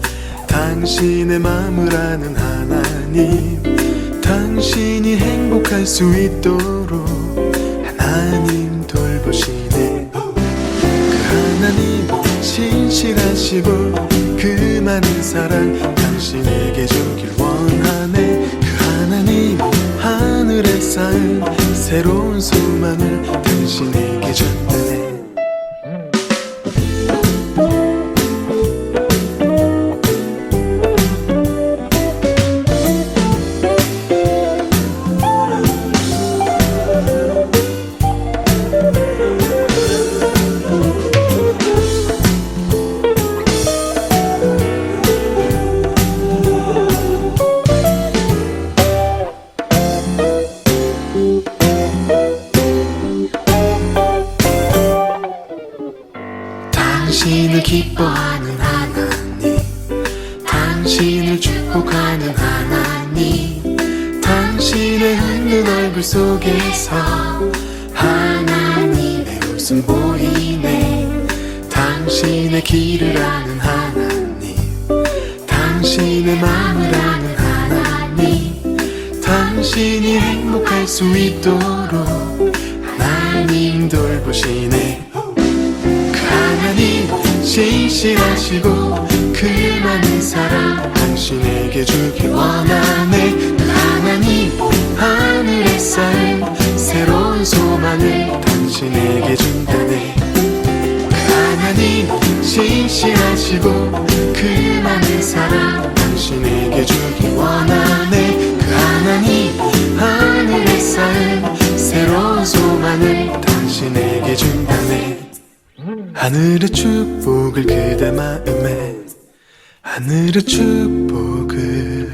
당신의 마음을 아는 하나님, 당신이 행복할 수 있도록 하나님 돌보시네. 하나님 신실하시고 그 많은 사랑 당신에게 주길 원하네. 그 하나님 하늘의 삶 새로운 소망을 당신에게 줬다네. 당신을 기뻐하는 하나님, 당신을 축복하는 하나님, 당신의 웃는 얼굴 속에서 하나님의 웃음 보이네. 당신의 길을 아는 하나님, 당신의 마음을 아는 하나님, 당신이 행복할 수 있도록 하나님 돌보시네. 하나님 신실하시고 그 많은 사랑 당신에게 주길 원하네. 그 하나님 하늘의 삶 새로운 소망을 당신에게 준다네. 그 하나님 신실하시고 그 많은 사랑 당신에게 주길 원하네. 그 하나님 하늘의 삶 새로운 소망을 당신에게 준다네. 하늘의 축복을 그대 마음에, 하늘의 축복을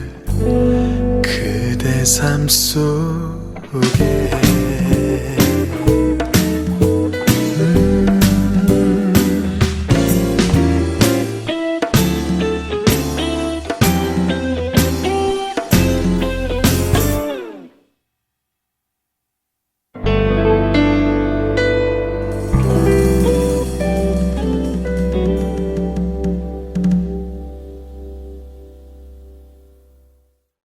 그대 삶 속에